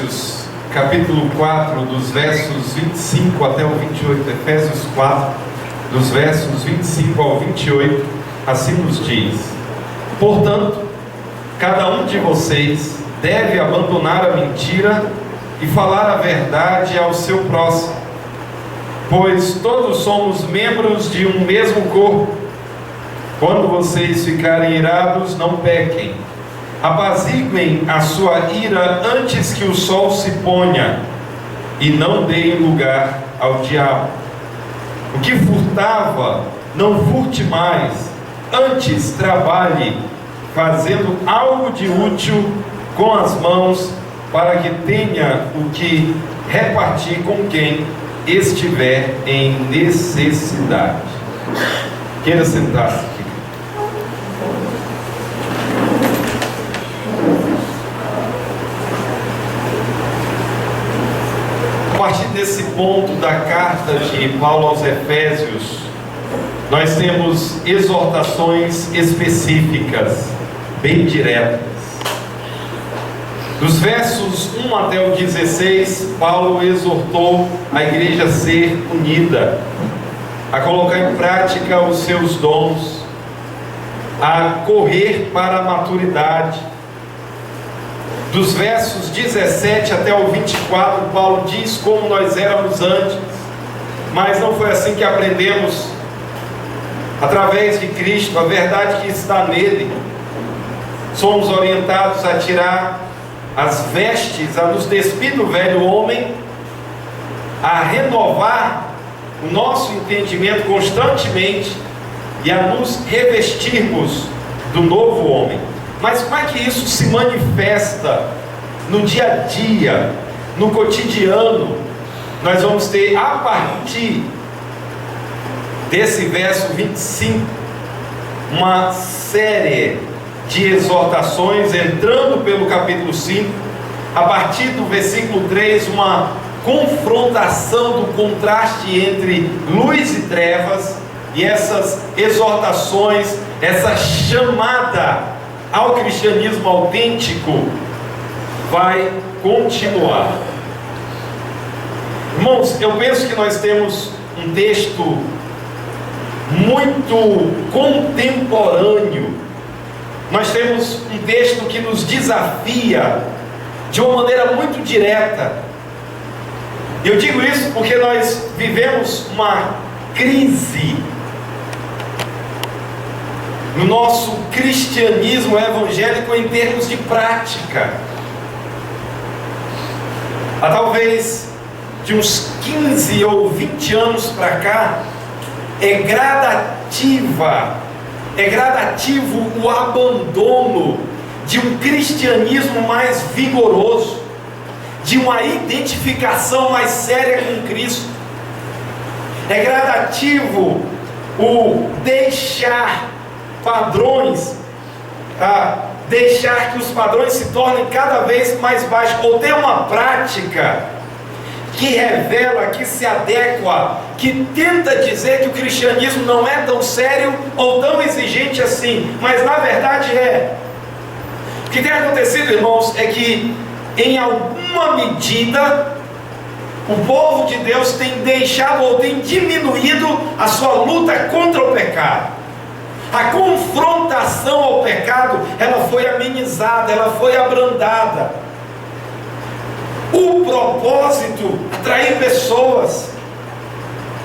Efésios, capítulo 4, dos versos 25 até o 28, Efésios 4, dos versos 25 ao 28, assim nos diz: portanto, cada um de vocês deve abandonar a mentira e falar a verdade ao seu próximo, pois todos somos membros de um mesmo corpo. Quando vocês ficarem irados, não pequem. Apaziguem a sua ira antes que o sol se ponha, e não deem lugar ao diabo. O que furtava, não furte mais, antes trabalhe, fazendo algo de útil com as mãos, para que tenha o que repartir com quem estiver em necessidade. Queira sentar-se aqui. A partir desse ponto da carta de Paulo aos Efésios, nós temos exortações específicas, bem diretas. Dos versos 1 até o 16, Paulo exortou a igreja a ser unida, a colocar em prática os seus dons, a correr para a maturidade. Dos versos 17 até o 24, Paulo diz como nós éramos antes, mas não foi assim que aprendemos. Através de Cristo, a verdade que está nele, somos orientados a tirar as vestes, a nos despir do velho homem, a renovar o nosso entendimento constantemente e a nos revestirmos do novo homem. Mas como é que isso se manifesta no dia a dia, no cotidiano? Nós vamos ter, a partir desse verso 25, uma série de exortações, entrando pelo capítulo 5, a partir do versículo 3, uma confrontação do contraste entre luz e trevas, e essas exortações, essa chamada ao cristianismo autêntico vai continuar. Irmãos, eu penso que nós temos um texto muito contemporâneo. Nós temos um texto que nos desafia de uma maneira muito direta. Eu digo isso porque nós vivemos uma crise no nosso cristianismo evangélico em termos de prática. Há talvez de uns 15 ou 20 anos para cá, é gradativo o abandono de um cristianismo mais vigoroso, de uma identificação mais séria com Cristo. É gradativo o deixar padrões, deixar que os padrões se tornem cada vez mais baixos, ou ter uma prática que revela, que se adequa, que tenta dizer que o cristianismo não é tão sério ou tão exigente assim, mas na verdade é. O que tem acontecido, irmãos, é que em alguma medida o povo de Deus tem deixado ou tem diminuído a sua luta contra o pecado. A confrontação ao pecado, ela foi amenizada, ela foi abrandada. O propósito, atrair pessoas.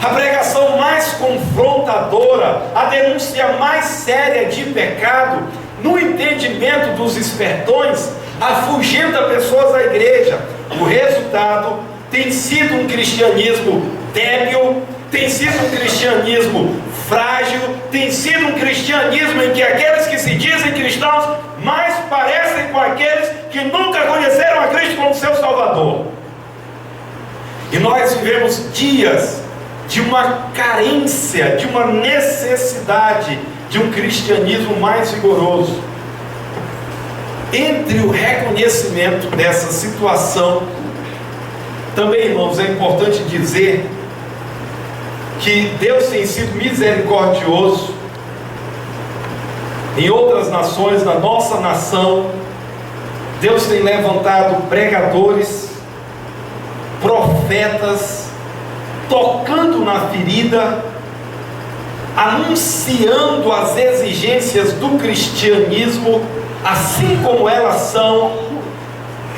A pregação mais confrontadora, a denúncia mais séria de pecado, no entendimento dos espertões, afugenta pessoas da igreja. O resultado tem sido um cristianismo débil, tem sido um cristianismo frágil, tem sido um cristianismo em que aqueles que se dizem cristãos mais parecem com aqueles que nunca conheceram a Cristo como seu Salvador. E nós vivemos dias de uma carência, de uma necessidade de um cristianismo mais vigoroso. Entre o reconhecimento dessa situação, também, irmãos, é importante dizer que Deus tem sido misericordioso em outras nações, na nossa nação, Deus tem levantado pregadores, profetas, tocando na ferida, anunciando as exigências do cristianismo, assim como elas são,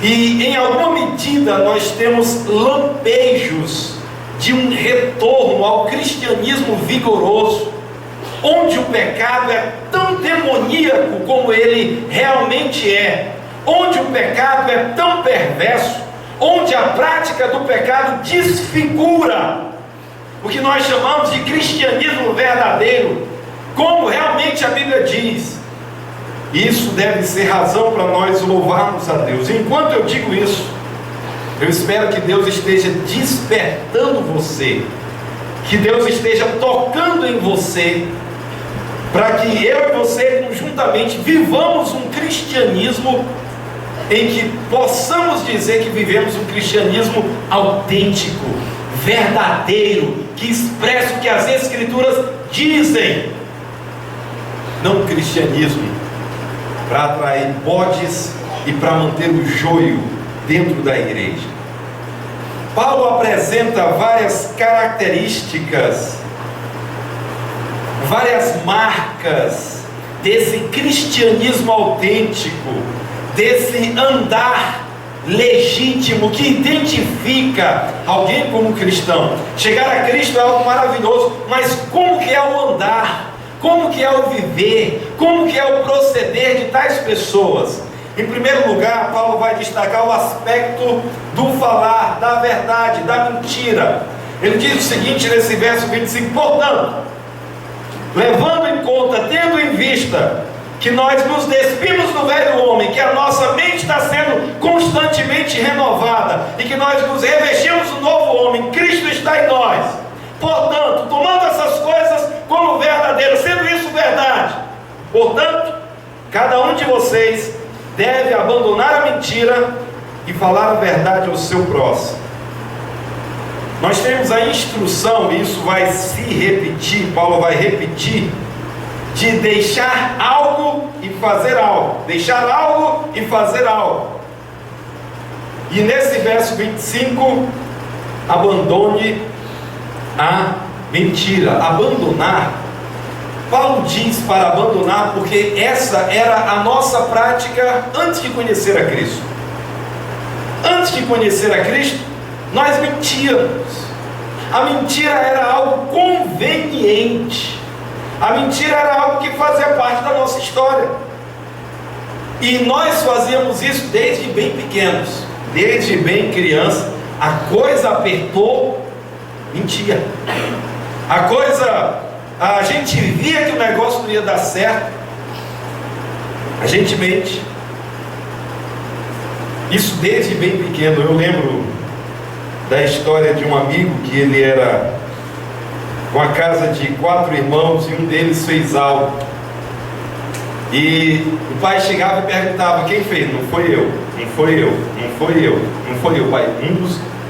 e em alguma medida nós temos lampejos de um retorno ao cristianismo vigoroso, onde o pecado é tão demoníaco como ele realmente é, onde o pecado é tão perverso, onde a prática do pecado desfigura o que nós chamamos de cristianismo verdadeiro, como realmente a Bíblia diz. Isso deve ser razão para nós louvarmos a Deus. Enquanto eu digo isso, eu espero que Deus esteja despertando você, que Deus esteja tocando em você, para que eu e você conjuntamente vivamos um cristianismo em que possamos dizer que vivemos um cristianismo autêntico, verdadeiro, que expressa o que as Escrituras dizem. Não um cristianismo para atrair bodes e para manter o joio dentro da igreja. Paulo apresenta várias características, várias marcas desse cristianismo autêntico, desse andar legítimo que identifica alguém como cristão. Chegar a Cristo é algo maravilhoso, mas como que é o andar? Como que é o viver? Como que é o proceder de tais pessoas? Em primeiro lugar, Paulo vai destacar o aspecto do falar, da verdade, da mentira. Ele diz o seguinte nesse verso 25: portanto, levando em conta, tendo em vista que nós nos despimos do velho homem, que a nossa mente está sendo constantemente renovada, e que nós nos revestimos do novo homem, Cristo está em nós. Portanto, tomando essas coisas como verdadeiras, sendo isso verdade, portanto, cada um de vocês deve abandonar a mentira e falar a verdade ao seu próximo. Nós temos a instrução, e isso vai se repetir, Paulo vai repetir, de deixar algo e fazer algo, deixar algo e fazer algo. E nesse verso 25, abandone a mentira. Abandonar, Paulo diz para abandonar, porque essa era a nossa prática antes de conhecer a Cristo. Antes de conhecer a Cristo, nós mentíamos. A mentira era algo conveniente. A mentira era algo que fazia parte da nossa história. E nós fazíamos isso desde bem pequenos, desde bem criança. A coisa apertou, mentia. A gente via que o negócio não ia dar certo, a gente mente. Isso desde bem pequeno. Eu lembro da história de um amigo que ele era uma casa de 4 irmãos e um deles fez algo. E o pai chegava e perguntava: quem fez? Não foi eu, não foi eu, não foi eu, não foi eu, pai.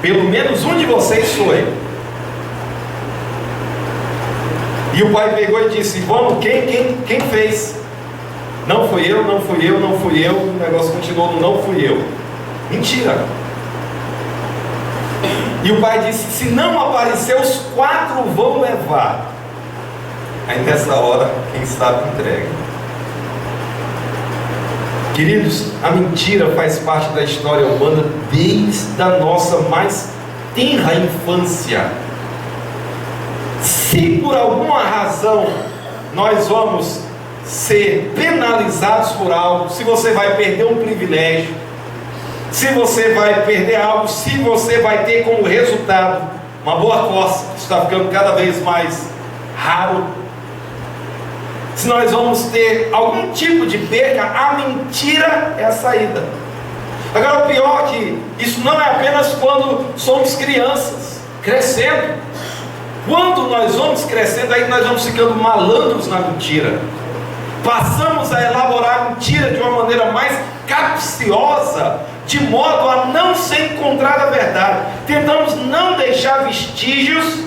Pelo menos um de vocês foi. E o pai pegou e disse: vamos, quem fez? Não fui eu, não fui eu, não fui eu. O negócio continuou no não fui eu. Mentira. E o pai disse: se não aparecer, os 4 vão levar. Aí nessa hora, quem sabe entrega. Queridos, a mentira faz parte da história humana desde a nossa mais tenra infância. Se por alguma razão nós vamos ser penalizados por algo, se você vai perder um privilégio, se você vai perder algo, se você vai ter como resultado uma boa coça, que está ficando cada vez mais raro, se nós vamos ter algum tipo de perca, a mentira é a saída. Agora, o pior é que isso não é apenas quando somos crianças, crescendo. Quando nós vamos crescendo, aí nós vamos ficando malandros na mentira. Passamos a elaborar a mentira de uma maneira mais capciosa, de modo a não ser encontrada a verdade. Tentamos não deixar vestígios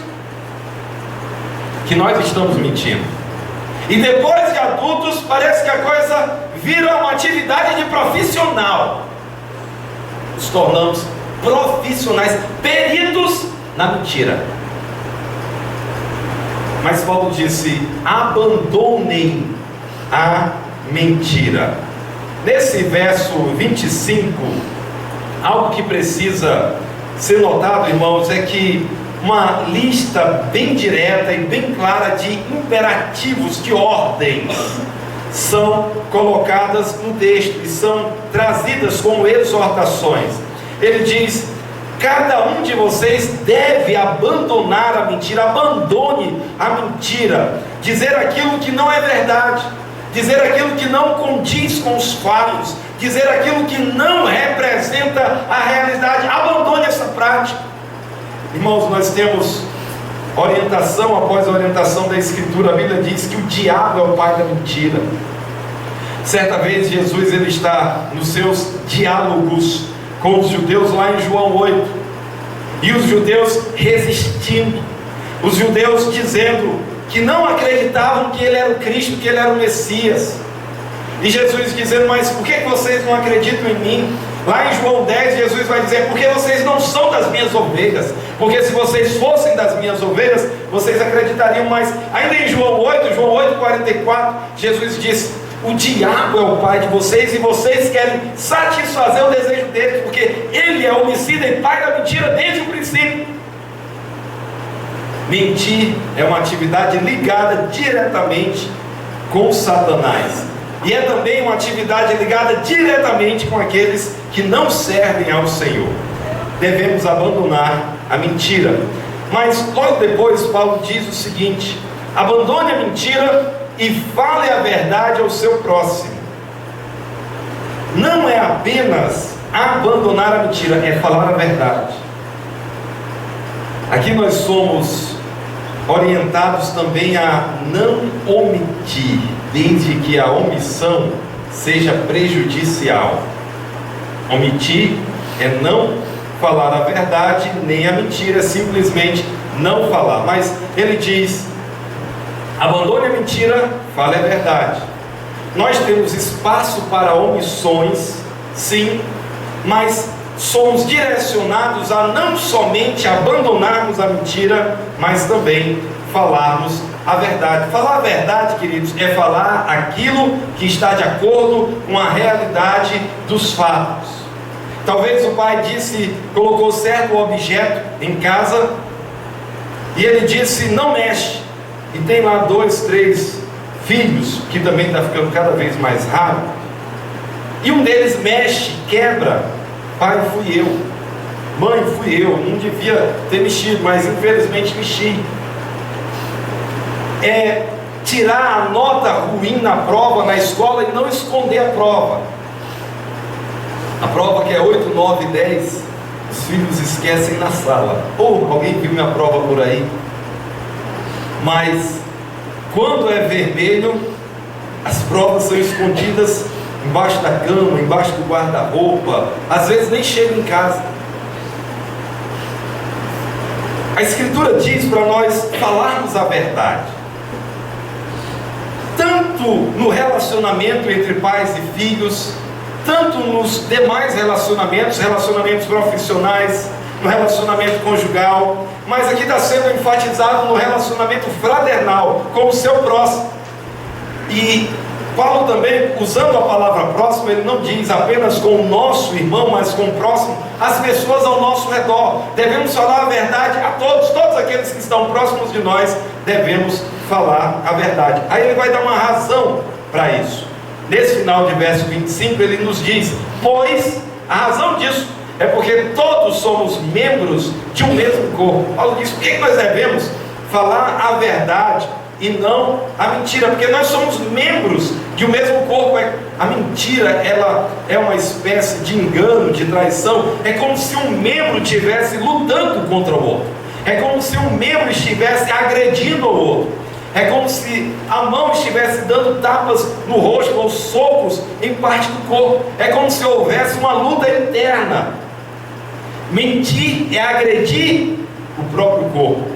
que nós estamos mentindo. E depois de adultos, parece que a coisa vira uma atividade de profissional. tornamos profissionais, peritos na mentira. Mas Paulo disse: abandonem a mentira. Nesse verso 25, algo que precisa ser notado, irmãos, é que uma lista bem direta e bem clara de imperativos, de ordens, são colocadas no texto e são trazidas como exortações. Ele diz: cada um de vocês deve abandonar a mentira. Abandone a mentira. Dizer aquilo que não é verdade, dizer aquilo que não condiz com os fatos, dizer aquilo que não representa a realidade. Abandone essa prática. Irmãos, nós temos orientação após orientação da Escritura. A Bíblia diz que o diabo é o pai da mentira. Certa vez Jesus ele está nos seus diálogos com os judeus lá em João 8, e os judeus resistindo, os judeus dizendo que não acreditavam que ele era o Cristo, que ele era o Messias, e Jesus dizendo: mas por que vocês não acreditam em mim? Lá em João 10, Jesus vai dizer: porque vocês não são das minhas ovelhas, porque se vocês fossem das minhas ovelhas, vocês acreditariam mais. Ainda em João 8:44, Jesus diz: o diabo é o pai de vocês, e vocês querem satisfazer o desejo dele, porque ele é homicida e pai da mentira desde o princípio. Mentir é uma atividade ligada diretamente com Satanás, e é também uma atividade ligada diretamente com aqueles que não servem ao Senhor. Devemos abandonar a mentira. Mas logo depois Paulo diz o seguinte: abandone a mentira e fale a verdade ao seu próximo. Não é apenas abandonar a mentira, é falar a verdade. Aqui nós somos orientados também a não omitir, desde que a omissão seja prejudicial. Omitir é não falar a verdade nem a mentira, é simplesmente não falar. Mas ele diz: abandone a mentira, fale a verdade. Nós temos espaço para omissões, sim, mas somos direcionados a não somente abandonarmos a mentira, mas também falarmos a verdade. Falar a verdade, queridos, é falar aquilo que está de acordo com a realidade dos fatos. Talvez o pai colocou certo objeto em casa, e ele disse: não mexe. E tem lá 2, 3 filhos, que também está ficando cada vez mais raro, e um deles mexe, quebra. Pai, fui eu. Mãe, fui eu. Não devia ter mexido, mas infelizmente mexi. É tirar a nota ruim na prova, na escola, e não esconder a prova. A prova que é 8, 9, 10, os filhos esquecem na sala. Ou alguém viu minha prova por aí? Mas quando é vermelho, as provas são escondidas embaixo da cama, embaixo do guarda-roupa, às vezes nem chegam em casa. A Escritura diz para nós falarmos a verdade, tanto no relacionamento entre pais e filhos, tanto nos demais relacionamentos profissionais, no relacionamento conjugal, mas aqui está sendo enfatizado no relacionamento fraternal com o seu próximo. E Paulo também, usando a palavra próximo, ele não diz apenas com o nosso irmão, mas com o próximo, as pessoas ao nosso redor. Devemos falar a verdade a todos aqueles que estão próximos de nós, devemos falar a verdade. Aí ele vai dar uma razão para isso. Nesse final de verso 25, ele nos diz: pois a razão disso é porque todos somos membros de um mesmo corpo. Paulo diz: por que nós devemos falar a verdade e não a mentira? Porque nós somos membros de um mesmo corpo. A mentira, ela é uma espécie de engano, de traição. É como se um membro estivesse lutando contra o outro. É como se um membro estivesse agredindo o outro. É como se a mão estivesse dando tapas no rosto ou socos em parte do corpo. É como se houvesse uma luta interna. Mentir é agredir o próprio corpo.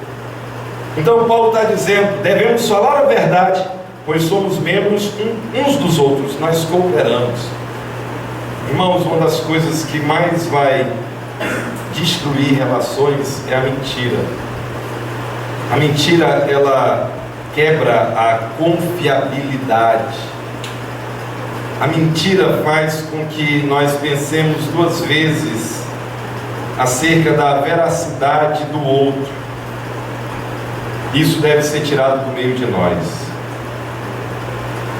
Então Paulo está dizendo: devemos falar a verdade, pois somos membros uns dos outros, nós cooperamos. Irmãos, uma das coisas que mais vai destruir relações é a mentira. A mentira, ela quebra a confiabilidade. A mentira faz com que nós pensemos duas vezes acerca da veracidade do outro. Isso deve ser tirado do meio de nós.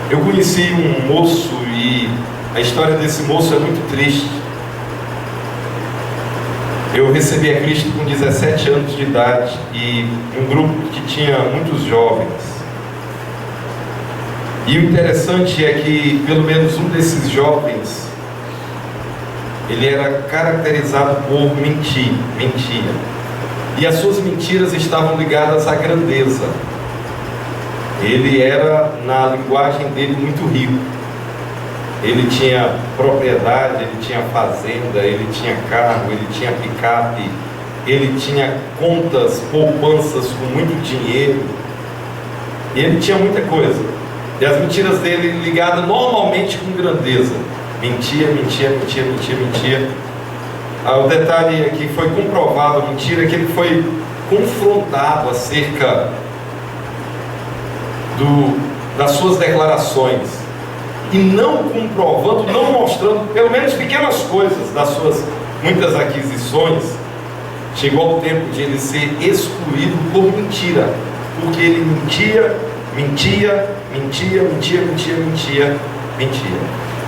Eu conheci um moço e a história desse moço é muito triste. Eu recebi a Cristo com 17 anos de idade e um grupo que tinha muitos jovens. E o interessante é que pelo menos um desses jovens, ele era caracterizado por mentia. E as suas mentiras estavam ligadas à grandeza. Ele era, na linguagem dele, muito rico. Ele tinha propriedade, ele tinha fazenda, ele tinha carro, ele tinha picape, ele tinha contas, poupanças com muito dinheiro. E ele tinha muita coisa. E as mentiras dele ligadas normalmente com grandeza. Mentia. O detalhe é que foi comprovado a mentira, que ele foi confrontado acerca das suas declarações. E não comprovando, não mostrando, pelo menos pequenas coisas das suas muitas aquisições, chegou ao tempo de ele ser excluído por mentira. Porque ele mentia.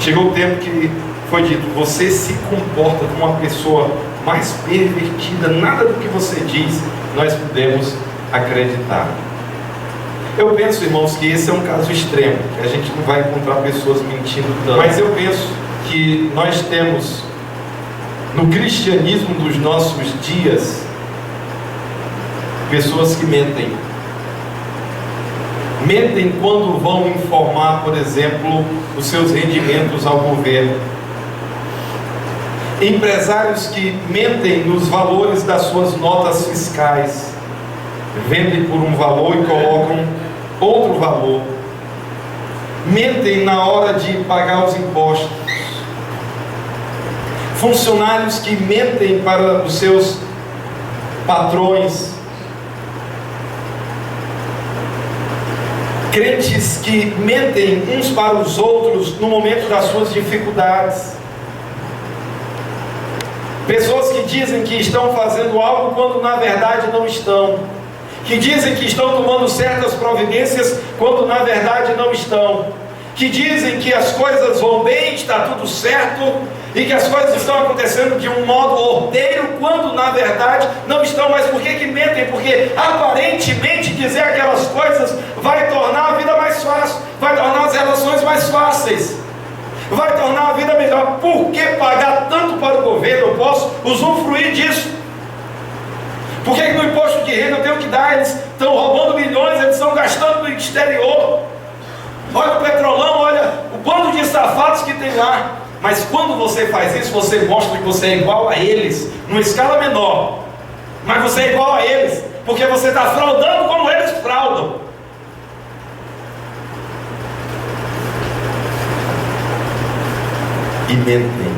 Chegou o tempo que foi dito: você se comporta como uma pessoa mais pervertida, nada do que você diz nós podemos acreditar. Eu penso, irmãos, que esse é um caso extremo, que a gente não vai encontrar pessoas mentindo tanto. Mas eu penso que nós temos, no cristianismo dos nossos dias, pessoas que mentem. Mentem quando vão informar, por exemplo, os seus rendimentos ao governo. Empresários que mentem nos valores das suas notas fiscais. Vendem por um valor e colocam outro valor. Mentem na hora de pagar os impostos. Funcionários que mentem para os seus patrões. Crentes que mentem uns para os outros no momento das suas dificuldades. Pessoas que dizem que estão fazendo algo quando na verdade não estão. Que dizem que estão tomando certas providências quando na verdade não estão. Que dizem que as coisas vão bem, está tudo certo, e que as coisas estão acontecendo de um modo ordeiro, quando na verdade não estão. Mas por que mentem? Porque aparentemente dizer aquelas coisas vai tornar a vida mais fácil, vai tornar as relações mais fáceis, vai tornar a vida melhor. Por que pagar tanto para o governo? Eu posso usufruir disso. Por que no imposto de renda eu tenho que dar? Eles estão roubando milhões, eles estão gastando no exterior. Olha o petrolão, olha o bando de safados que tem lá. Mas quando você faz isso, você mostra que você é igual a eles, numa escala menor. Mas você é igual a eles, porque você está fraudando como eles fraudam. E mentem.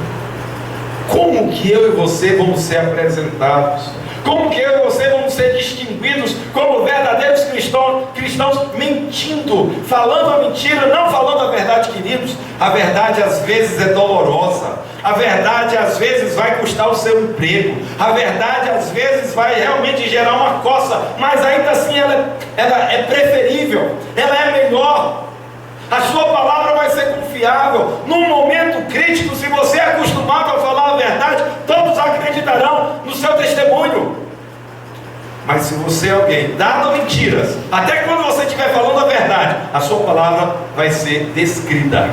Como que eu e você vamos ser apresentados? Como que eu e você vamos ser distinguidos como verdadeiros cristãos mentindo, falando a mentira, não falando a verdade, queridos? A verdade às vezes é dolorosa, a verdade às vezes vai custar o seu emprego, a verdade às vezes vai realmente gerar uma coça, mas ainda assim ela é preferível, ela é melhor. A sua palavra vai ser confiável. Num momento crítico, se você é acostumado a falar a verdade, todos acreditarão no seu testemunho. Mas se você é alguém dado a mentiras, até quando você estiver falando a verdade, a sua palavra vai ser descrita.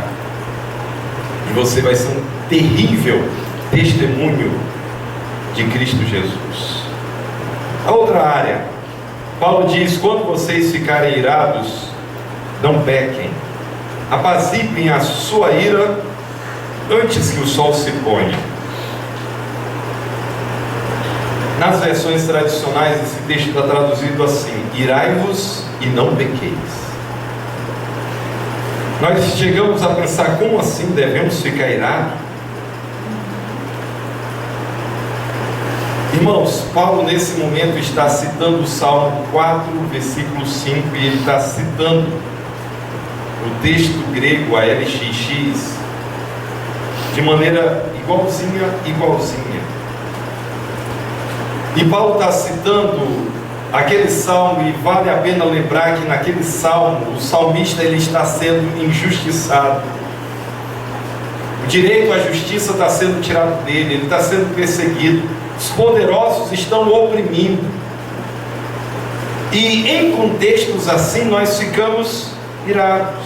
E você vai ser um terrível testemunho de Cristo Jesus. A outra área, Paulo diz: quando vocês ficarem irados, não pequem. Apaziguem a sua ira antes que o sol se ponha. Nas versões tradicionais, esse texto está traduzido assim: irai-vos e não pequeis. Nós chegamos a pensar: como assim devemos ficar irados? Irmãos, Paulo nesse momento está citando o Salmo 4, versículo 5, e ele está citando o texto grego, a LXX, de maneira igualzinha. E Paulo está citando aquele salmo, e vale a pena lembrar que naquele salmo, o salmista ele está sendo injustiçado. O direito à justiça está sendo tirado dele, ele está sendo perseguido. Os poderosos estão oprimindo. E em contextos assim nós ficamos irados.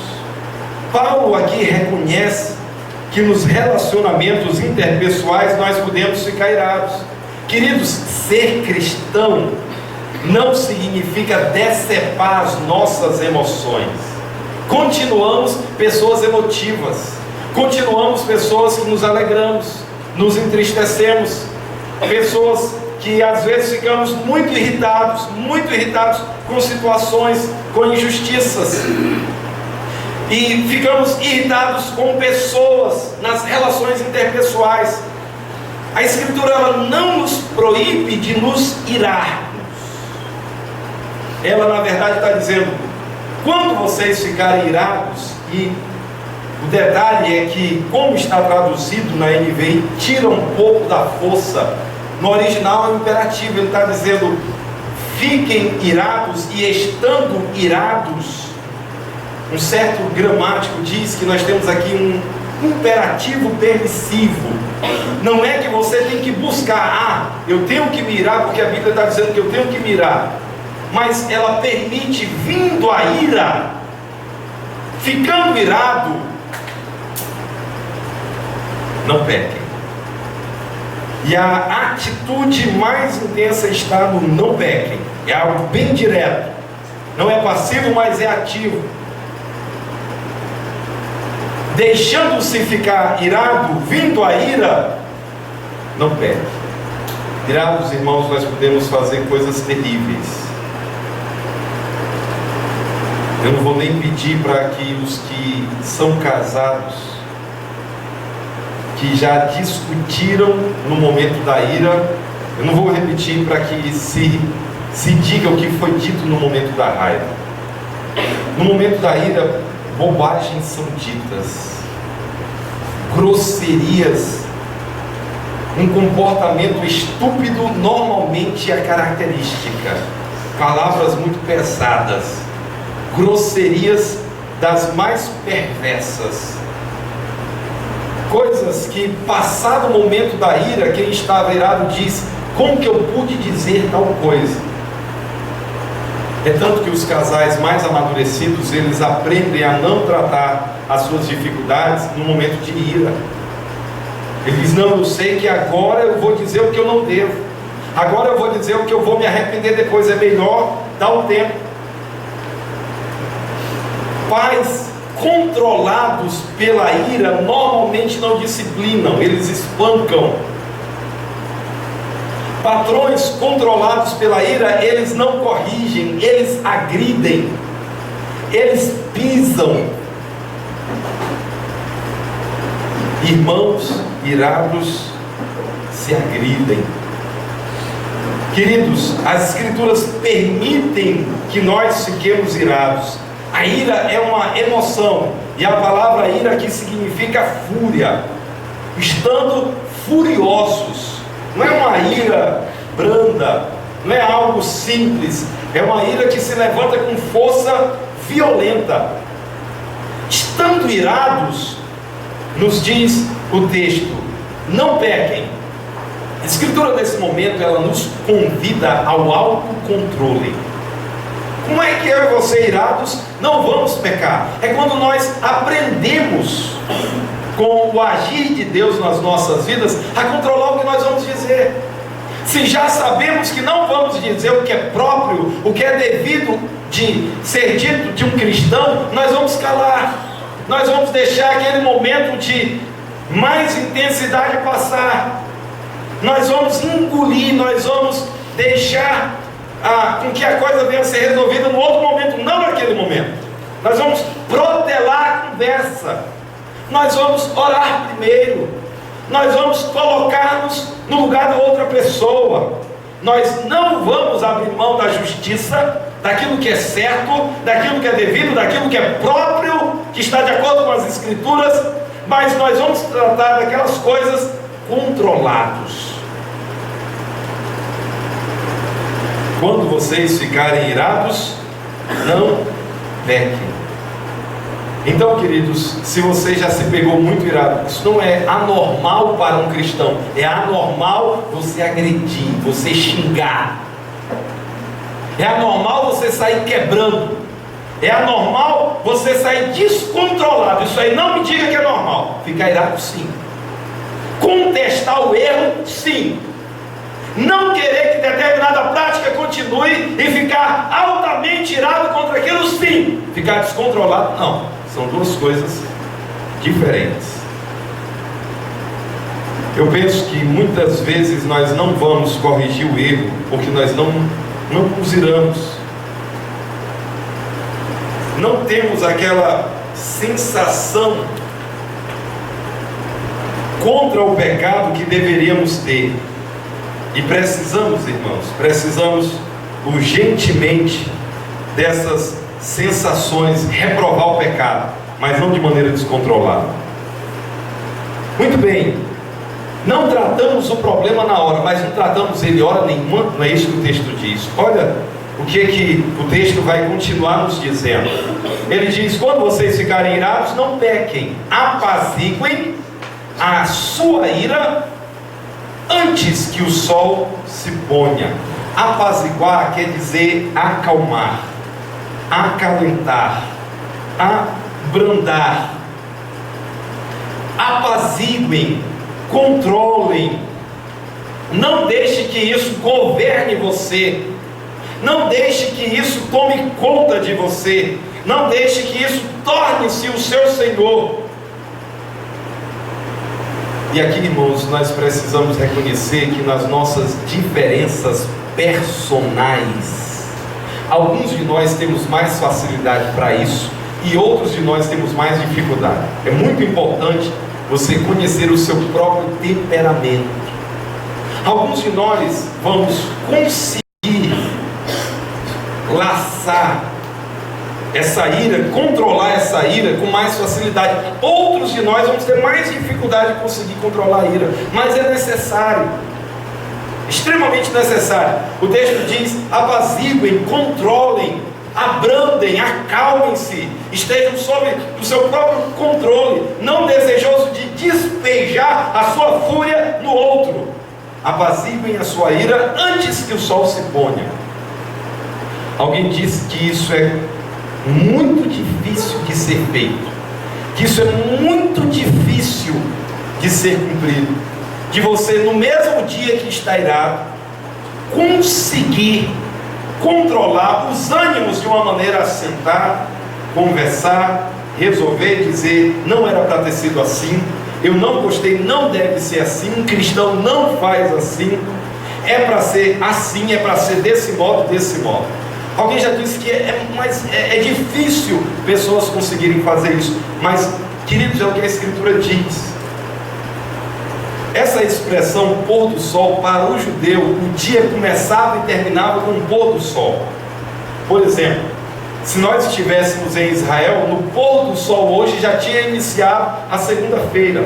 Paulo aqui reconhece que nos relacionamentos interpessoais nós podemos ficar irados. Queridos, ser cristão não significa decepar as nossas emoções. Continuamos pessoas emotivas, continuamos pessoas que nos alegramos, nos entristecemos, pessoas que às vezes ficamos muito irritados com situações, com injustiças, e ficamos irritados com pessoas nas relações interpessoais. A Escritura ela não nos proíbe de nos irarmos. Ela na verdade está dizendo, quando vocês ficarem irados, e o detalhe é que, como está traduzido na NVI, tira um pouco da força. No original é imperativo, ele está dizendo, fiquem irados, e estando irados. Um certo gramático diz que nós temos aqui um imperativo permissivo. Não é que você tem que buscar, eu tenho que me irar, porque a Bíblia está dizendo que eu tenho que me irar. Mas ela permite, vindo a ira, ficando irado, não pequem. E a atitude mais intensa está no não pequem. É algo bem direto. Não é passivo, mas é ativo. Deixando-se ficar irado, vindo a ira, não peque. Irados, irmãos, nós podemos fazer coisas terríveis. Eu não vou nem pedir para que os que são casados, que já discutiram no momento da ira, eu não vou repetir para que se diga o que foi dito no momento da raiva. No momento da ira, bobagens são ditas, grosserias, um comportamento estúpido normalmente é característica, palavras muito pesadas, grosserias das mais perversas, coisas que, passado o momento da ira, quem estava irado diz, como que eu pude dizer tal coisa? É tanto que os casais mais amadurecidos, eles aprendem a não tratar as suas dificuldades no momento de ira. Eles não, eu sei que agora eu vou dizer o que eu não devo, agora eu vou dizer o que eu vou me arrepender depois, é melhor dar um tempo. Pais controlados pela ira normalmente não disciplinam, eles espancam. Patrões controlados pela ira, eles não corrigem, eles agridem, eles pisam. Irmãos irados se agridem. Queridos, as Escrituras permitem que nós fiquemos irados. A ira é uma emoção, e a palavra ira aqui significa fúria, estando furiosos. Não é uma ira branda, não é algo simples, é uma ira que se levanta com força violenta. Estando irados, nos diz o texto, não pequem. A Escritura nesse momento, ela nos convida ao autocontrole. Como é que eu e você irados não vamos pecar? É quando nós aprendemos com o agir de Deus nas nossas vidas, a controlar o que nós vamos dizer. Se já sabemos que não vamos dizer o que é próprio, o que é devido de ser dito de um cristão, nós vamos calar, nós vamos deixar aquele momento de mais intensidade passar, nós vamos engolir, nós vamos deixar com que a coisa venha a ser resolvida no outro momento, não naquele momento. Nós vamos protelar a conversa, nós vamos orar primeiro, nós vamos colocar-nos no lugar da outra outra pessoa. Nós não vamos abrir mão da justiça, daquilo que é certo, daquilo que é devido, daquilo que é próprio, que está de acordo com as Escrituras, mas nós vamos tratar daquelas coisas controlados. Quando vocês ficarem irados, não pequem. Então, queridos, se você já se pegou muito irado, isso não é anormal para um cristão. É anormal você agredir, você xingar. É anormal você sair quebrando. É anormal você sair descontrolado. Isso aí não me diga que é normal. Ficar irado, sim. Contestar o erro, sim. Não querer que determinada prática continue e ficar altamente irado contra aquilo, sim. Ficar descontrolado, não. São duas coisas diferentes. Eu penso que muitas vezes nós não vamos corrigir o erro porque nós não nos iramos. Não temos aquela sensação contra o pecado que deveríamos ter. E precisamos, irmãos, precisamos urgentemente dessas sensações, reprovar o pecado, mas não de maneira descontrolada. Muito bem, não tratamos o problema na hora, mas não tratamos ele hora nenhuma. Não é isso que o texto diz. Olha o que o texto vai continuar nos dizendo. Ele diz: quando vocês ficarem irados, não pequem, apaziguem a sua ira antes que o sol se ponha. Apaziguar quer dizer acalmar, acalentar, abrandar. Apaziguem, controlem. Não deixe que isso governe você. Não deixe que isso tome conta de você. Não deixe que isso torne-se o seu Senhor. E aqui, irmãos, nós precisamos reconhecer que nas nossas diferenças personais, alguns de nós temos mais facilidade para isso e outros de nós temos mais dificuldade. É muito importante você conhecer o seu próprio temperamento. Alguns de nós vamos conseguir laçar essa ira, controlar essa ira com mais facilidade. Outros de nós vamos ter mais dificuldade de conseguir controlar a ira, mas é necessário, extremamente necessário. O texto diz: apaziguem, controlem, abrandem, acalmem-se, estejam sob o seu próprio controle, não desejoso de despejar a sua fúria no outro. Apaziguem a sua ira antes que o sol se ponha. Alguém disse que isso é muito difícil de ser feito, que isso é muito difícil de ser cumprido, de você no mesmo dia que está irado conseguir controlar os ânimos de uma maneira a sentar, conversar, resolver, dizer: não era para ter sido assim, eu não gostei, não deve ser assim, um cristão não faz assim, é para ser assim, é para ser desse modo, desse modo. Alguém já disse que é difícil pessoas conseguirem fazer isso, mas, queridos, é o que a Escritura diz. Essa expressão pôr do sol, para o judeu, o dia começava e terminava com o pôr do sol. Por exemplo, se nós estivéssemos em Israel, no pôr do sol hoje já tinha iniciado a segunda-feira,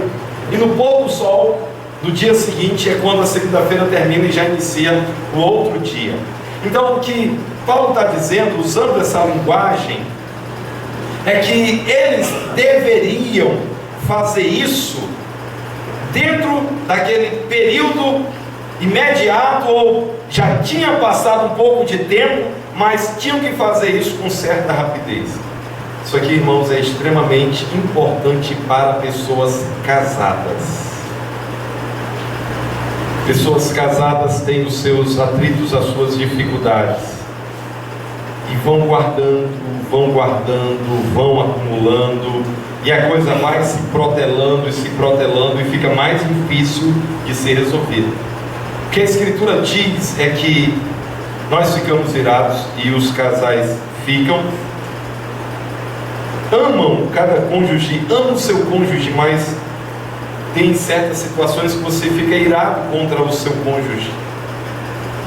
e no pôr do sol do dia seguinte é quando a segunda-feira termina e já inicia o outro dia. Então, o que Paulo está dizendo, usando essa linguagem, é que eles deveriam fazer isso dentro daquele período imediato, ou já tinha passado um pouco de tempo, mas tinham que fazer isso com certa rapidez. Isso aqui, irmãos, é extremamente importante para pessoas casadas. Pessoas casadas têm os seus atritos, as suas dificuldades, e vão guardando, vão acumulando, e a coisa vai se protelando e fica mais difícil de ser resolvida. O que a Escritura diz é que nós ficamos irados e os casais ficam, amam cada cônjuge, amam o seu cônjuge, mas tem certas situações que você fica irado contra o seu cônjuge.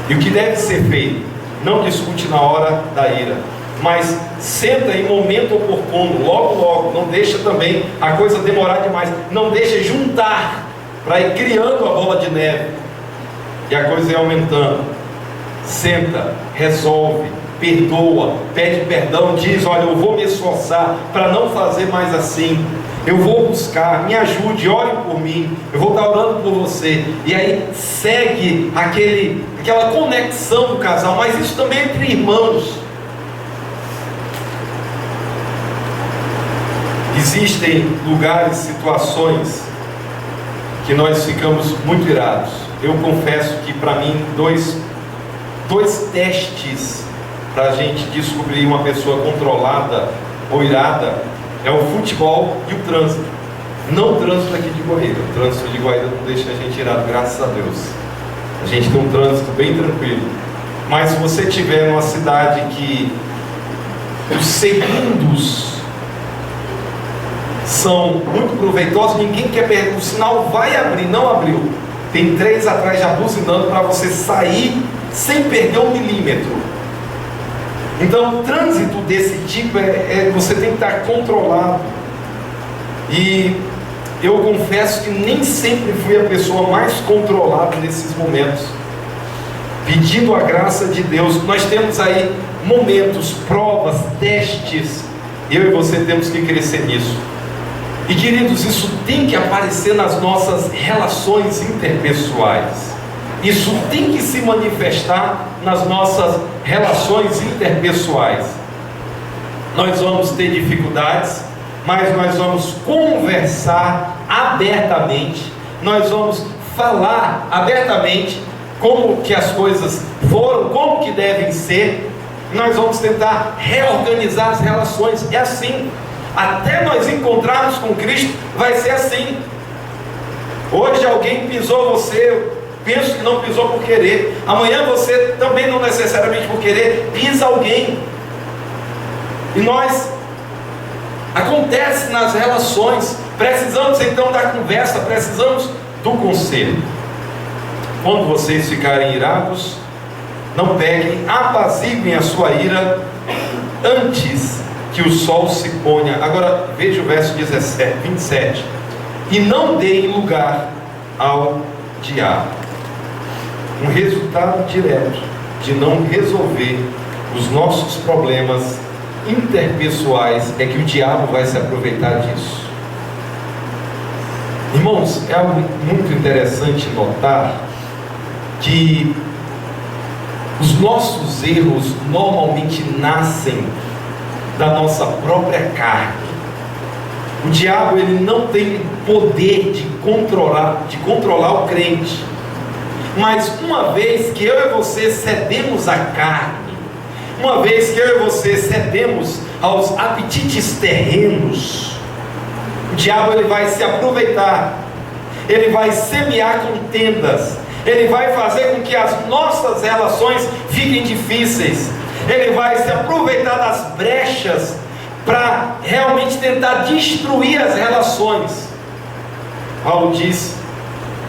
E o que deve ser feito? Não discute na hora da ira, mas senta em momento oportuno, logo, não deixa também a coisa demorar demais, não deixa juntar, para ir criando a bola de neve, e a coisa ir aumentando. Senta, resolve, perdoa, pede perdão, diz: olha, eu vou me esforçar para não fazer mais assim, eu vou buscar, me ajude, ore por mim, eu vou estar orando por você. E aí segue aquela conexão do casal, mas isso também é entre irmãos. Existem lugares, situações que nós ficamos muito irados. Eu confesso que para mim dois testes para a gente descobrir uma pessoa controlada ou irada é o futebol e o trânsito. Não o trânsito aqui de Guaíra. O trânsito de Guaíra não deixa a gente irado, graças a Deus. A gente tem um trânsito bem tranquilo. Mas se você estiver numa cidade que os segundos são muito proveitosos, ninguém quer perder, o sinal vai abrir, não abriu, tem 3 atrás já buzinando para você sair sem perder 1 milímetro. Então, trânsito desse tipo você tem que estar controlado. E eu confesso que nem sempre fui a pessoa mais controlada nesses momentos, pedindo a graça de Deus. Nós temos aí momentos, provas, testes. Eu e você temos que crescer nisso. E queridos, isso tem que aparecer nas nossas relações interpessoais. Isso tem que se manifestar nas nossas relações interpessoais. Nós vamos ter dificuldades, mas nós vamos conversar abertamente, nós vamos falar abertamente como que as coisas foram, como que devem ser. Nós vamos tentar reorganizar as relações. É assim, até nós encontrarmos com Cristo, vai ser assim. Hoje alguém pisou você, penso que não pisou por querer. Amanhã você também não necessariamente por querer pisa alguém. E acontece nas relações. Precisamos então da conversa, precisamos do conselho. Quando vocês ficarem irados, não peguem, apaziguem a sua ira antes que o sol se ponha. Agora veja o verso 27. E não deem lugar ao diabo. Um resultado direto de não resolver os nossos problemas interpessoais é que o diabo vai se aproveitar disso. Irmãos, é algo muito interessante notar que os nossos erros normalmente nascem da nossa própria carne. O diabo, ele não tem poder de controlar o crente. Mas uma vez que eu e você cedemos à carne, uma vez que eu e você cedemos aos apetites terrenos, o diabo, ele vai se aproveitar, ele vai semear contendas, ele vai fazer com que as nossas relações fiquem difíceis, ele vai se aproveitar das brechas para realmente tentar destruir as relações. Paulo diz: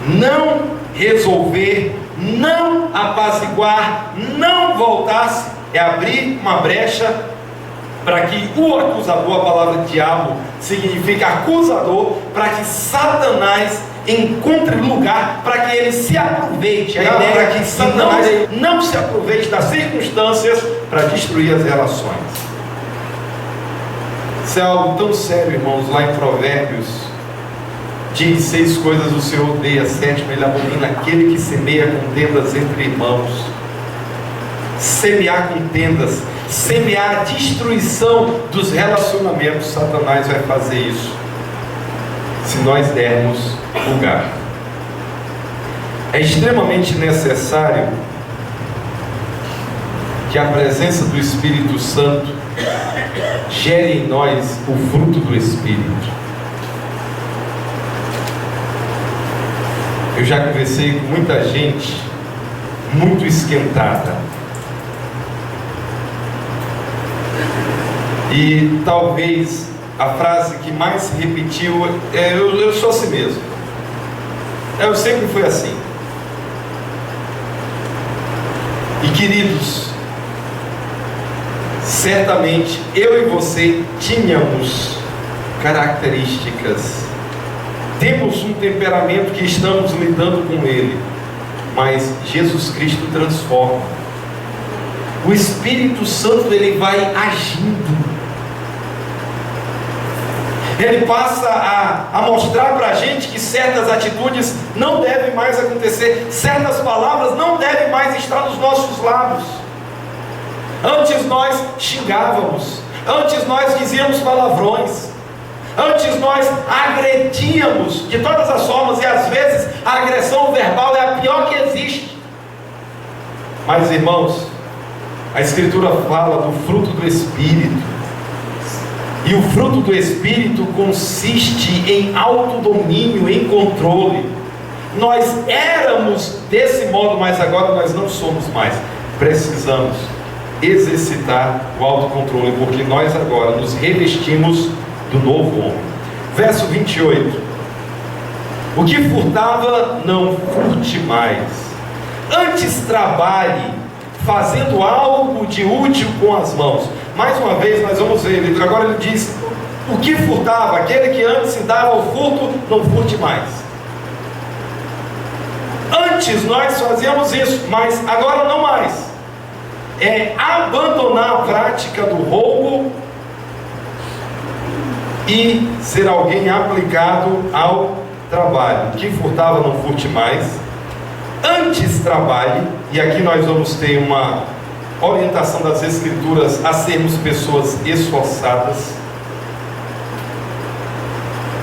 não resolver, não apaziguar, não voltar-se, é abrir uma brecha para que o acusador, a palavra diabo significa acusador, para que Satanás encontre lugar, para que ele se aproveite. A ideia é que Satanás não se aproveite das circunstâncias para destruir as relações. Isso é algo tão sério, irmãos. Lá em Provérbios diz: 6 coisas o Senhor odeia, 7 ele abomina aquele que semeia contendas entre irmãos. Semear contendas, semear a destruição dos relacionamentos. Satanás vai fazer isso se nós dermos lugar. É extremamente necessário que a presença do Espírito Santo gere em nós o fruto do Espírito. Eu já conversei com muita gente muito esquentada, e talvez a frase que mais se repetiu é: eu sou assim mesmo. Eu sempre fui assim. E queridos, certamente eu e você tínhamos características, temos um temperamento que estamos lidando com ele, mas Jesus Cristo transforma. O Espírito Santo, ele vai agindo, ele passa a mostrar para a gente que certas atitudes não devem mais acontecer, certas palavras não devem mais estar nos nossos lábios. Antes nós xingávamos, antes nós dizíamos palavrões, antes nós agredíamos de todas as formas, e às vezes a agressão verbal é a pior que existe. Mas irmãos, a Escritura fala do fruto do Espírito, e o fruto do Espírito consiste em autodomínio, em controle. Nós éramos desse modo, mas agora nós não somos mais. Precisamos exercitar o autocontrole, porque nós agora nos revestimos do novo homem. Verso 28: o que furtava, não furte mais, antes trabalhe, fazendo algo de útil com as mãos. Mais uma vez nós vamos ver, agora ele diz: o que furtava, aquele que antes se dava ao furto, não furte mais. Antes nós fazíamos isso, mas agora não mais. É abandonar a prática do roubo e ser alguém aplicado ao trabalho. O que furtava, não furte mais, antes trabalhe. E aqui nós vamos ter uma orientação das Escrituras a sermos pessoas esforçadas.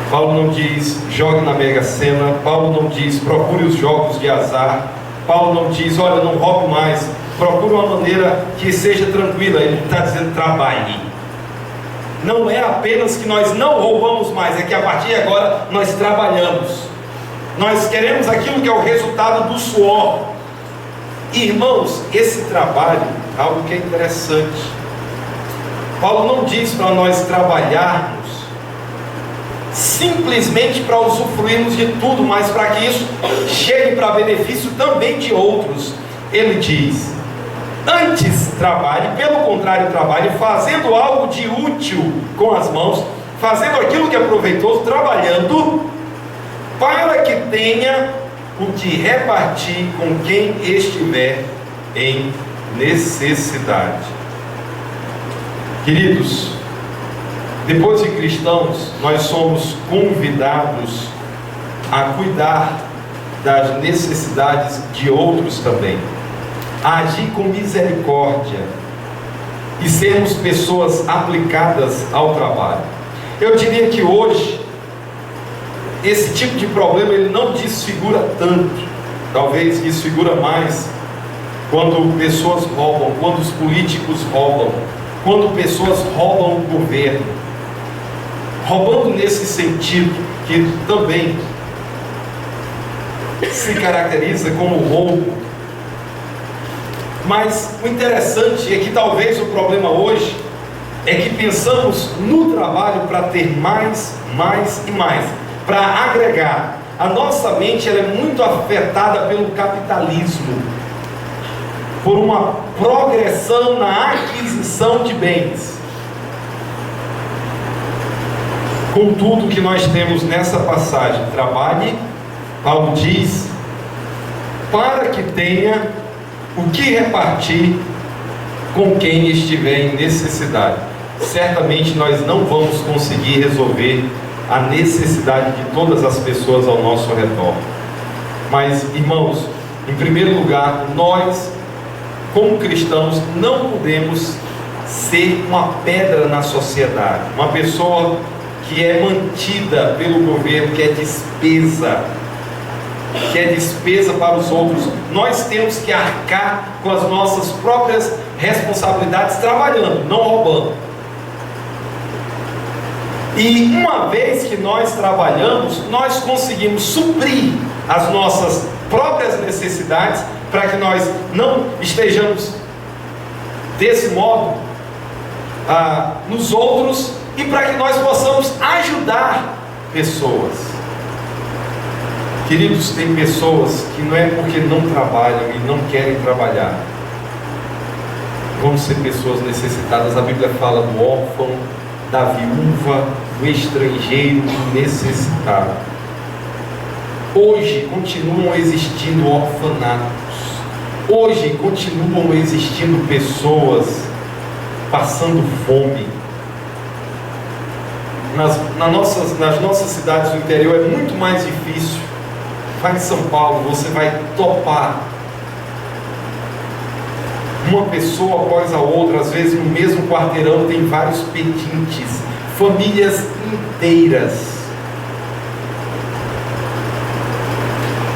Paulo não diz jogue na Mega Sena, Paulo não diz procure os jogos de azar, Paulo não diz olha, não roube mais, procure uma maneira que seja tranquila. Ele está dizendo trabalhe. Não é apenas que nós não roubamos mais, é que a partir de agora nós trabalhamos, nós queremos aquilo que é o resultado do suor. Irmãos, esse trabalho, algo que é interessante, Paulo não diz para nós trabalharmos simplesmente para usufruirmos de tudo, mas para que isso chegue para benefício também de outros. Ele diz: antes trabalhe, pelo contrário trabalhe, fazendo algo de útil com as mãos, fazendo aquilo que é proveitoso, trabalhando, para que tenha o que repartir com quem estiver em necessidade. Queridos, depois de cristãos, nós somos convidados a cuidar das necessidades de outros também, a agir com misericórdia e sermos pessoas aplicadas ao trabalho. Eu diria que hoje esse tipo de problema ele não desfigura tanto, talvez desfigura mais quando pessoas roubam, quando os políticos roubam, quando pessoas roubam o governo, roubando nesse sentido que também se caracteriza como roubo. Mas o interessante é que talvez o problema hoje é que pensamos no trabalho para ter mais e mais, para agregar. A nossa mente ela é muito afetada pelo capitalismo, por uma progressão na aquisição de bens. Com tudo que nós temos nessa passagem, trabalhe, Paulo diz, para que tenha o que repartir com quem estiver em necessidade. Certamente nós não vamos conseguir resolver a necessidade de todas as pessoas ao nosso redor. Mas, irmãos, em primeiro lugar, nós, como cristãos, não podemos ser uma pedra na sociedade, uma pessoa que é mantida pelo governo, que é despesa para os outros. Nós temos que arcar com as nossas próprias responsabilidades, trabalhando, não roubando. E uma vez que nós trabalhamos, nós conseguimos suprir as nossas próprias necessidades, para que nós não estejamos desse modo nos outros, e para que nós possamos ajudar pessoas. Queridos, tem pessoas que não é porque não trabalham e não querem trabalhar, vão ser pessoas necessitadas. A Bíblia fala do órfão, da viúva, do estrangeiro, do necessitado. Hoje continuam existindo orfanatos, hoje continuam existindo pessoas passando fome. Nas nossas cidades do interior é muito mais difícil. Vai em São Paulo, você vai topar uma pessoa após a outra, às vezes no mesmo quarteirão tem vários pedintes, famílias inteiras.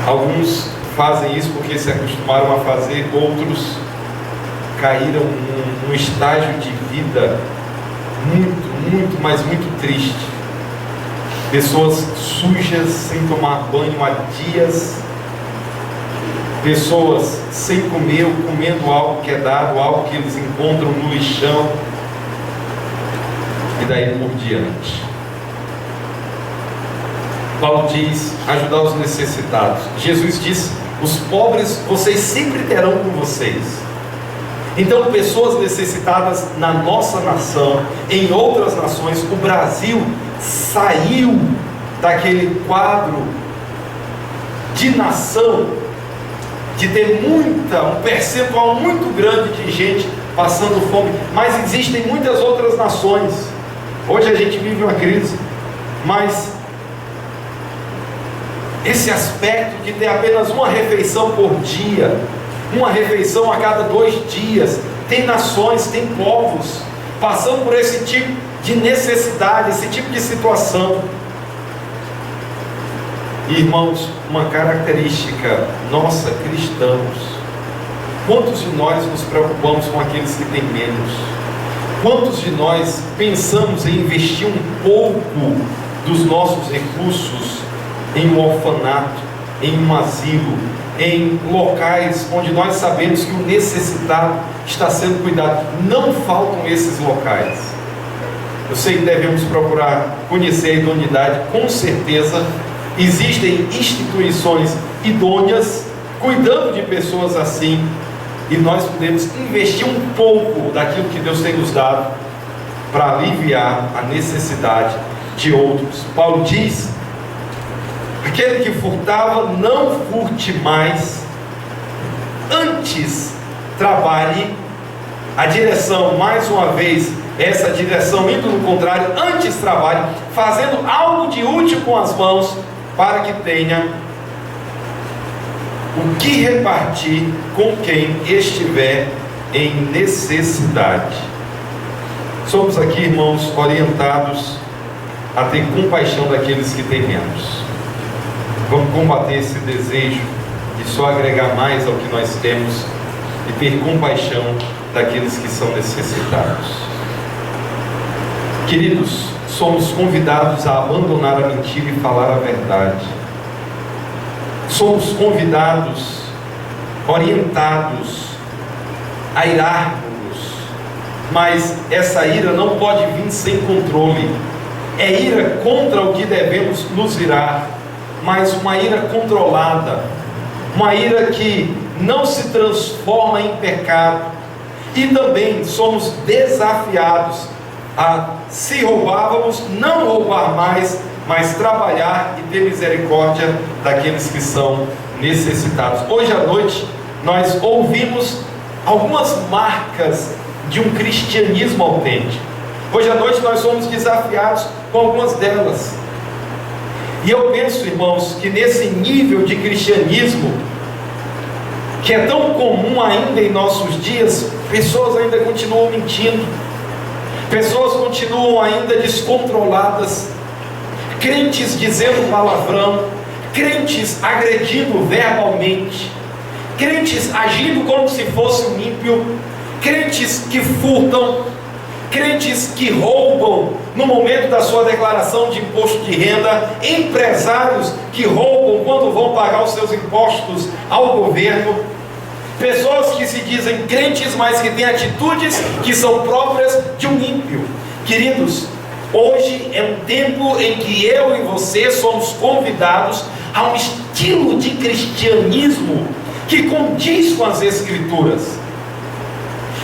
Alguns fazem isso porque se acostumaram a fazer, outros caíram num estágio de vida muito triste. Pessoas sujas, sem tomar banho há dias, pessoas sem comer ou comendo algo que é dado, algo que eles encontram no lixão, e daí por diante. Paulo diz: ajudar os necessitados. Jesus diz: os pobres vocês sempre terão com vocês. Então, pessoas necessitadas na nossa nação, em outras nações. O Brasil saiu daquele quadro de nação, de ter um percentual muito grande de gente passando fome, mas existem muitas outras nações. Hoje a gente vive uma crise, mas esse aspecto de ter apenas uma refeição por dia, uma refeição a cada 2 dias, tem nações, tem povos passando por esse tipo de necessidade, esse tipo de situação. Irmãos, uma característica nossa, cristãos: quantos de nós nos preocupamos com aqueles que têm menos? Quantos de nós pensamos em investir um pouco dos nossos recursos em um orfanato, em um asilo, em locais onde nós sabemos que o necessitado está sendo cuidado? Não faltam esses locais. Eu sei que devemos procurar conhecer a idoneidade, com certeza existem instituições idôneas cuidando de pessoas assim, e nós podemos investir um pouco daquilo que Deus tem nos dado para aliviar a necessidade de outros. Paulo diz: aquele que furtava, não furte mais, antes trabalhe. A direção, mais uma vez, essa direção indo no contrário: antes trabalhe, fazendo algo de útil com as mãos, para que tenha o que repartir com quem estiver em necessidade. Somos aqui, irmãos, orientados a ter compaixão daqueles que têm menos. Vamos combater esse desejo de só agregar mais ao que nós temos e ter compaixão daqueles que são necessitados. Queridos, somos convidados a abandonar a mentira e falar a verdade. Somos convidados, orientados a irarmos, mas essa ira não pode vir sem controle. É ira contra o que devemos nos irar, mas uma ira controlada, uma ira que não se transforma em pecado. E também somos desafiados a, se roubávamos, não roubar mais, mas trabalhar e ter misericórdia daqueles que são necessitados. Hoje à noite nós ouvimos algumas marcas de um cristianismo autêntico. Hoje à noite nós somos desafiados com algumas delas. E eu penso, irmãos, que nesse nível de cristianismo, que é tão comum ainda em nossos dias, pessoas ainda continuam mentindo, pessoas continuam ainda descontroladas, crentes dizendo palavrão, crentes agredindo verbalmente, crentes agindo como se fosse um ímpio, crentes que furtam, crentes que roubam no momento da sua declaração de imposto de renda, empresários que roubam quando vão pagar os seus impostos ao governo, pessoas que se dizem crentes, mas que têm atitudes que são próprias de um ímpio. Queridos, hoje é um tempo em que eu e você somos convidados a um estilo estilo de cristianismo que condiz com as Escrituras.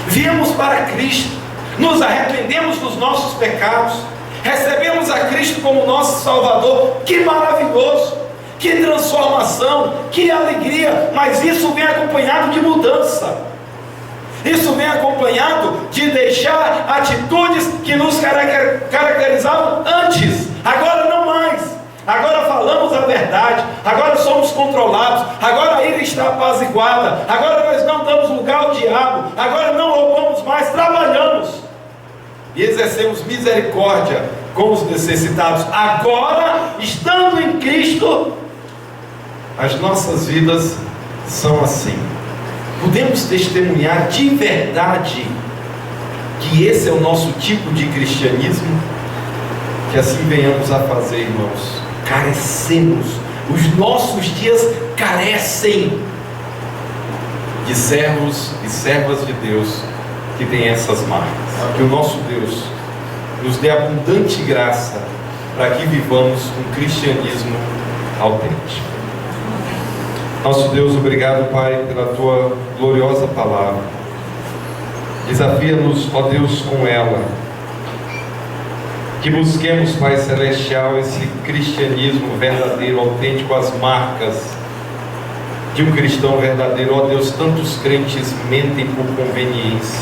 Viemos para Cristo, nos arrependemos dos nossos pecados, recebemos a Cristo como nosso Salvador. Que maravilhoso, que transformação, que alegria, mas isso vem acompanhado de mudança. Isso vem acompanhado de deixar atitudes que nos caracterizavam antes, agora não mais. Agora falamos a verdade, agora somos controlados, agora a ira está apaziguada, agora nós não damos lugar ao diabo, agora não roubamos mais, trabalhamos e exercemos misericórdia com os necessitados. Agora, estando em Cristo, as nossas vidas são assim. Podemos testemunhar de verdade que esse é o nosso tipo de cristianismo? Que assim venhamos a fazer, irmãos. Carecemos, os nossos dias carecem de servos e servas de Deus que têm essas marcas. Que o nosso Deus nos dê abundante graça para que vivamos um cristianismo autêntico. Nosso Deus, obrigado, Pai, pela Tua gloriosa palavra. Desafia-nos, ó Deus, com ela. Que busquemos, Pai Celestial, esse cristianismo verdadeiro, autêntico, as marcas de um cristão verdadeiro. Ó Deus, tantos crentes mentem por conveniência.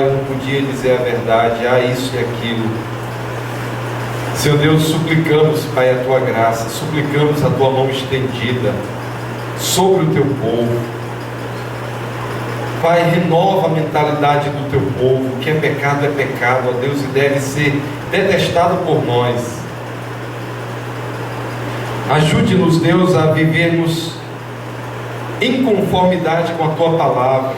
Eu não podia dizer a verdade, isso e aquilo. Senhor Deus, suplicamos, Pai, a Tua graça, suplicamos a Tua mão estendida sobre o Teu povo. Pai, renova a mentalidade do Teu povo, que é pecado, ó Deus, e deve ser detestado por nós. Ajude-nos, Deus, a vivermos em conformidade com a Tua palavra.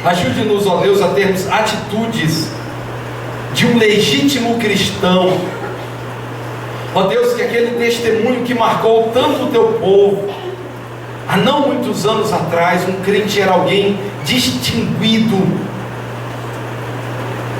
Ajude-nos, ó Deus, a termos atitudes de um legítimo cristão. Ó Deus, que aquele testemunho que marcou tanto o Teu povo, há não muitos anos atrás, um crente era alguém distinguido,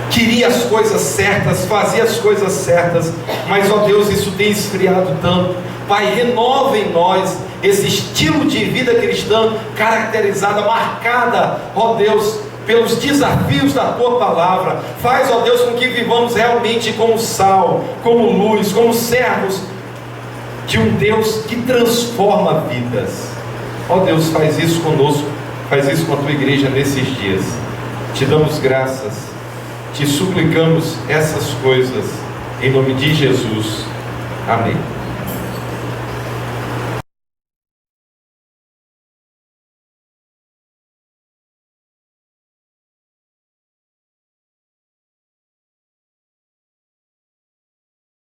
queria as coisas certas, fazia as coisas certas, mas ó Deus, isso tem esfriado tanto. Pai, renova em nós esse estilo de vida cristã caracterizada, marcada, ó Deus, pelos desafios da Tua palavra. Faz, ó Deus, com que vivamos realmente como sal, como luz, como servos de um Deus que transforma vidas. Ó Deus, faz isso conosco, faz isso com a Tua igreja nesses dias. Te damos graças, te suplicamos essas coisas, em nome de Jesus. Amém.